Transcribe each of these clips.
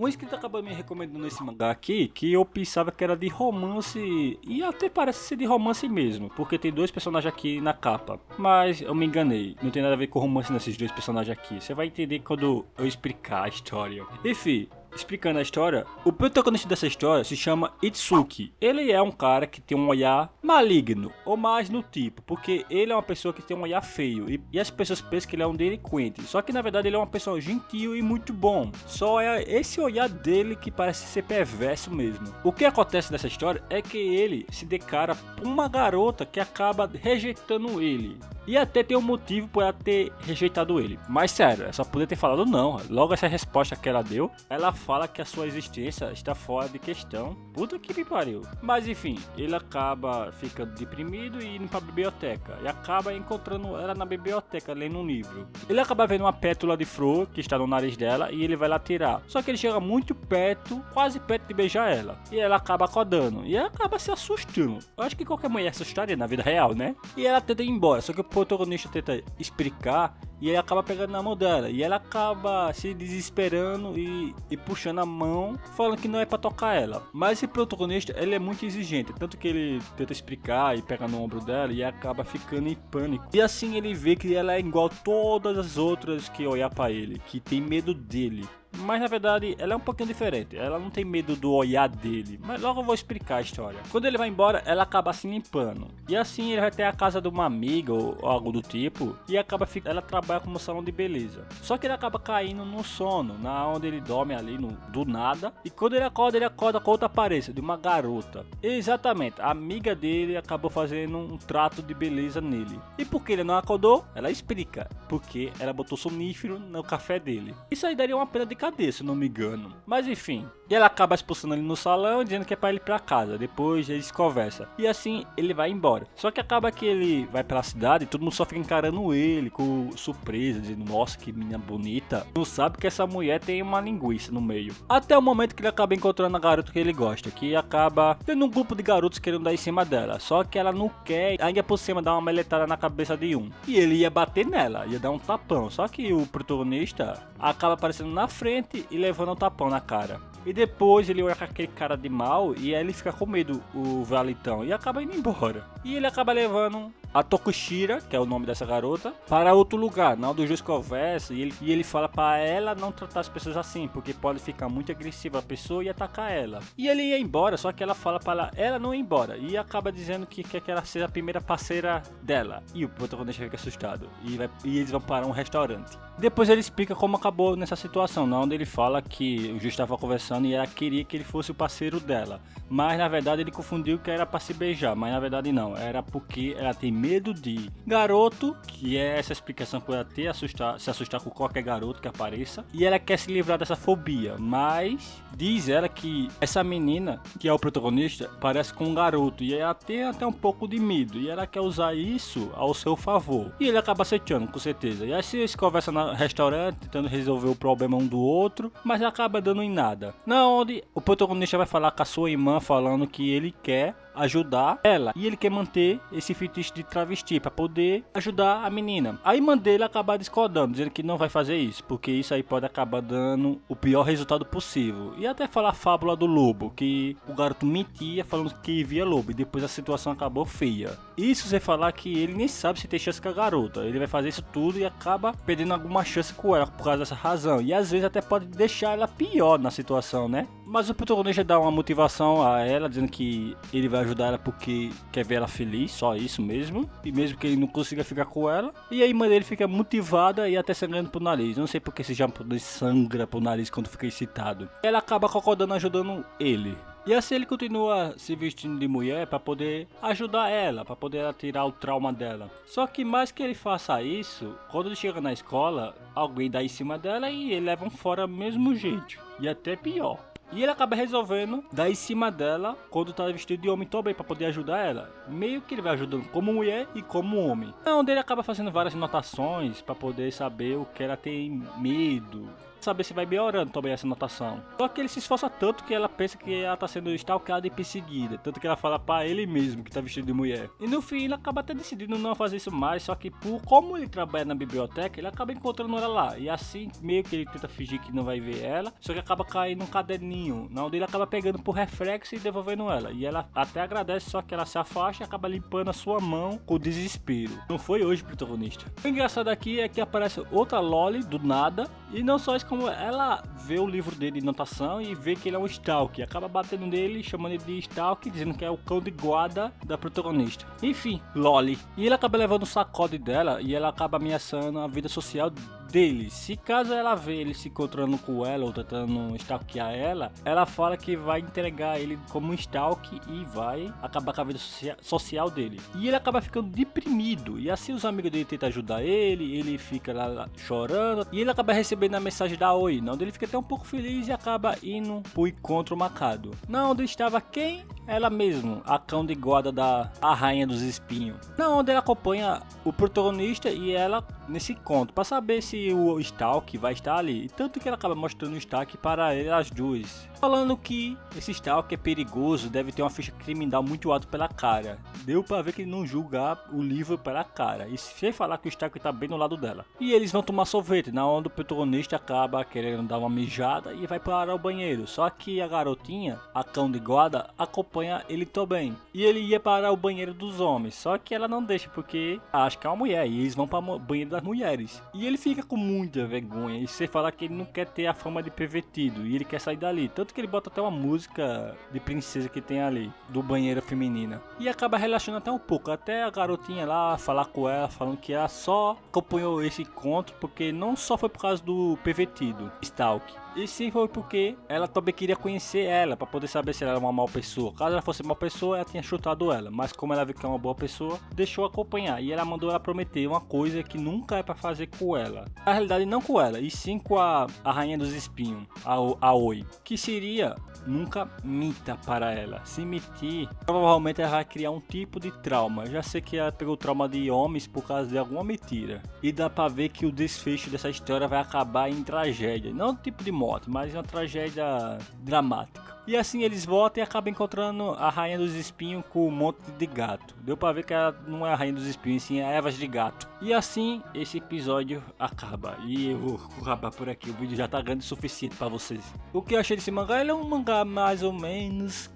Um inscrito acabou me recomendando esse mangá aqui, que eu pensava que era de romance, e até parece ser de romance mesmo, porque tem dois personagens aqui na capa. Mas eu me enganei, não tem nada a ver com romance nesses dois personagens aqui. Você vai entender quando eu explicar a história. Enfim, explicando a história, o protagonista dessa história se chama Itsuki. Ele é um cara que tem um olhar maligno, ou mais no tipo, porque ele é uma pessoa que tem um olhar feio, e as pessoas pensam que ele é um delinquente. Só que na verdade ele é uma pessoa gentil e muito bom. Só é esse olhar dele que parece ser perverso mesmo. O que acontece nessa história é que ele se decara por uma garota que acaba rejeitando ele. E até tem um motivo por ela ter rejeitado ele. Mas sério, ela só podia ter falado não. Logo essa resposta que ela deu, ela fala que a sua existência está fora de questão. Puta que me pariu. Mas enfim, ele acaba ficando deprimido e indo pra biblioteca. E acaba encontrando ela na biblioteca, lendo um livro. Ele acaba vendo uma pétala de flor que está no nariz dela e ele vai lá tirar. Só que ele chega muito perto, quase perto de beijar ela. E ela acaba acordando. E ela acaba se assustando. Eu acho que qualquer mulher assustaria na vida real, né? E ela tenta ir embora. Só que o protagonista tenta explicar e ele acaba pegando na mão dela. E ela acaba se desesperando e puxando a mão, falando que não é pra tocar ela. Mas esse protagonista, ele é muito exigente. Tanto que ele tenta explicar e pega no ombro dela e acaba ficando em pânico. E assim ele vê que ela é igual a todas as outras que olhar pra ele, que tem medo dele. Mas na verdade ela é um pouquinho diferente. Ela não tem medo do olhar dele. Mas logo eu vou explicar a história. Quando ele vai embora, ela acaba se limpando. E assim ele vai ter a casa de uma amiga ou algo do tipo. E acaba ela trabalha como salão de beleza. Só que ele acaba caindo no sono, na onde ele dorme ali do nada. E quando ele acorda com outra aparência de uma garota. Exatamente, a amiga dele acabou fazendo um trato de beleza nele. E porque ele não acordou, ela explica. Porque ela botou sonífero no café dele. Isso aí daria uma pena de cadeia, se não me engano. Mas enfim. E ela acaba expulsando ele no salão, dizendo que é pra ele ir pra casa. Depois eles conversam. E assim ele vai embora. Só que acaba que ele vai pela cidade e todo mundo só fica encarando ele com surpresa, dizendo, nossa, que menina bonita. Não sabe que essa mulher tem uma linguiça no meio. Até o momento que ele acaba encontrando a garota que ele gosta, que acaba tendo um grupo de garotos querendo dar em cima dela. Só que ela não quer, ainda por cima dá uma meletada na cabeça de um. E ele ia bater nela, ia dar um tapão. Só que o protagonista acaba aparecendo na frente e levando um tapão na cara. E depois ele olha com aquele cara de mal e aí ele fica com medo, o Valitão, e acaba indo embora. E ele acaba levando a Tokushira, que é o nome dessa garota, para outro lugar. Na onde os dois conversam e ele fala para ela não tratar as pessoas assim, porque pode ficar muito agressiva a pessoa e atacar ela. E ele ia embora, só que ela fala para ela não ir embora. E acaba dizendo que quer que ela seja a primeira parceira dela. E o protagonista fica assustado. E eles vão para um restaurante. Depois ele explica como acabou nessa situação, onde ele fala que o juiz estava conversando e ela queria que ele fosse o parceiro dela. Mas na verdade ele confundiu que era para se beijar, mas na verdade não, era porque ela tem medo de garoto, que é essa explicação por ela ter se assustar com qualquer garoto que apareça. E ela quer se livrar dessa fobia, mas diz ela que essa menina, que é o protagonista, parece com um garoto e ela tem até um pouco de medo e ela quer usar isso ao seu favor. E ele acaba aceitando, com certeza. E assim eles conversam no restaurante, tentando resolver o problema um do outro, mas acaba dando em nada. Na onde o protagonista vai falar com a sua irmã, falando que ele quer ajudar ela e ele quer manter esse fetiche de travesti para poder ajudar a menina. A irmã dele acaba discordando, dizendo que não vai fazer isso, porque isso aí pode acabar dando o pior resultado possível. E até falar a fábula do lobo, que o garoto mentia falando que via lobo e depois a situação acabou feia. Isso você falar que ele nem sabe se tem chance com a garota, ele vai fazer isso tudo e acaba perdendo alguma chance com ela por causa dessa razão. E às vezes até pode deixar ela pior na situação, né? Mas o protagonista dá uma motivação a ela, dizendo que ele vai ajudar ela porque quer ver ela feliz, só isso mesmo. E mesmo que ele não consiga ficar com ela. E a irmã dele fica motivada e até sangrando pro nariz. Não sei porque esse japonês sangra pro nariz quando fica excitado. Ela acaba concordando, ajudando ele. E assim ele continua se vestindo de mulher para poder ajudar ela, para poder ela tirar o trauma dela. Só que mais que ele faça isso, quando ele chega na escola, alguém dá em cima dela e ele leva fora do mesmo jeito. E até pior. E ele acaba resolvendo dar em cima dela quando tá vestido de homem também, pra poder ajudar ela. Meio que ele vai ajudando como mulher e como homem. É onde ele acaba fazendo várias anotações pra poder saber o que ela tem medo. saber se vai melhorando também essa notação. Só que ele se esforça tanto que ela pensa que ela tá sendo stalkeada e perseguida. Tanto que ela fala pra ele mesmo que tá vestido de mulher. E no fim ele acaba até decidindo não fazer isso mais. Só que por como ele trabalha na biblioteca, ele acaba encontrando ela lá. E assim meio que ele tenta fingir que não vai ver ela. Só que acaba caindo num caderninho, onde ele acaba pegando por reflexo e devolvendo ela. E ela até agradece, só que ela se afasta e acaba limpando a sua mão com desespero. Não foi hoje, protagonista. O engraçado aqui é que aparece outra Loli do nada. E não só isso, como ela vê o livro dele de notação e vê que ele é um stalker. Acaba batendo nele, chamando ele de stalker, dizendo que é o cão de guarda da protagonista. Enfim, Loli. E ele acaba levando o sacode dela e ela acaba ameaçando a vida social dele. Se caso ela vê ele se encontrando com ela ou tentando stalkear ela, ela fala que vai entregar ele como um stalk e vai acabar com a vida social dele. E ele acaba ficando deprimido. E assim os amigos dele tentam ajudar ele fica lá chorando. E ele acaba recebendo a mensagem da Oi, onde ele fica até um pouco feliz e acaba indo pro encontro marcado. Na onde estava quem? Ela mesmo, a cão de guarda da Rainha dos Espinhos. Na onde ela acompanha o protagonista e ela nesse encontro, para saber se o Stalk vai estar ali. E tanto que ela acaba mostrando o Stalk para elas duas, falando que esse Stalk é perigoso, deve ter uma ficha criminal muito alta pela cara. Deu para ver que ele não julga o livro pela cara, e sem falar que o Stalk tá bem no lado dela. E eles vão tomar sorvete, na onde o protagonista acaba querendo dar uma mijada e vai para o banheiro. Só que a garotinha, a cão de guarda, acompanha ele também. E ele ia para o banheiro dos homens, só que ela não deixa porque acha que é uma mulher, e eles vão para o banheiro das mulheres. E ele fica com muita vergonha, e sem falar que ele não quer ter a fama de pervertido, e ele quer sair dali. Tanto que ele bota até uma música de princesa que tem ali, do banheiro feminina. E acaba relaxando até um pouco, até a garotinha lá falar com ela, falando que ela só acompanhou esse encontro porque não só foi por causa do pervertido, Stalk. E sim foi porque ela também queria conhecer ela, para poder saber se ela era uma mal pessoa. Caso ela fosse mal pessoa, ela tinha chutado ela. Mas como ela viu que é uma boa pessoa, deixou acompanhar. E ela mandou ela prometer uma coisa que nunca é para fazer com ela. Na realidade não com ela, e sim com a Rainha dos Espinhos, a Oi. Que seria nunca minta para ela. Se mentir, provavelmente ela vai criar um tipo de trauma. Já sei que ela pegou trauma de homens por causa de alguma mentira. E dá para ver que o desfecho dessa história vai acabar em tragédia. Não tipo de morte, mas uma tragédia dramática. E assim eles voltam e acabam encontrando a Rainha dos Espinhos com um monte de gato. Deu pra ver que ela não é a Rainha dos Espinhos, sim, é Evas de gato. E assim esse episódio acaba. E eu vou acabar por aqui, o vídeo já tá grande o suficiente pra vocês. O que eu achei desse mangá? Ele é um mangá mais ou menos,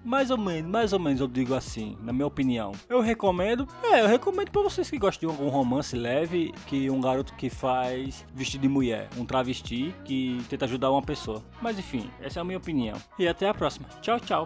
eu digo assim, na minha opinião. Eu recomendo pra vocês que gostam de algum romance leve, que um garoto que faz vestido de mulher, um travesti que tenta ajudar uma pessoa. Mas enfim, essa é a minha opinião. E até a próxima. Tchau, tchau.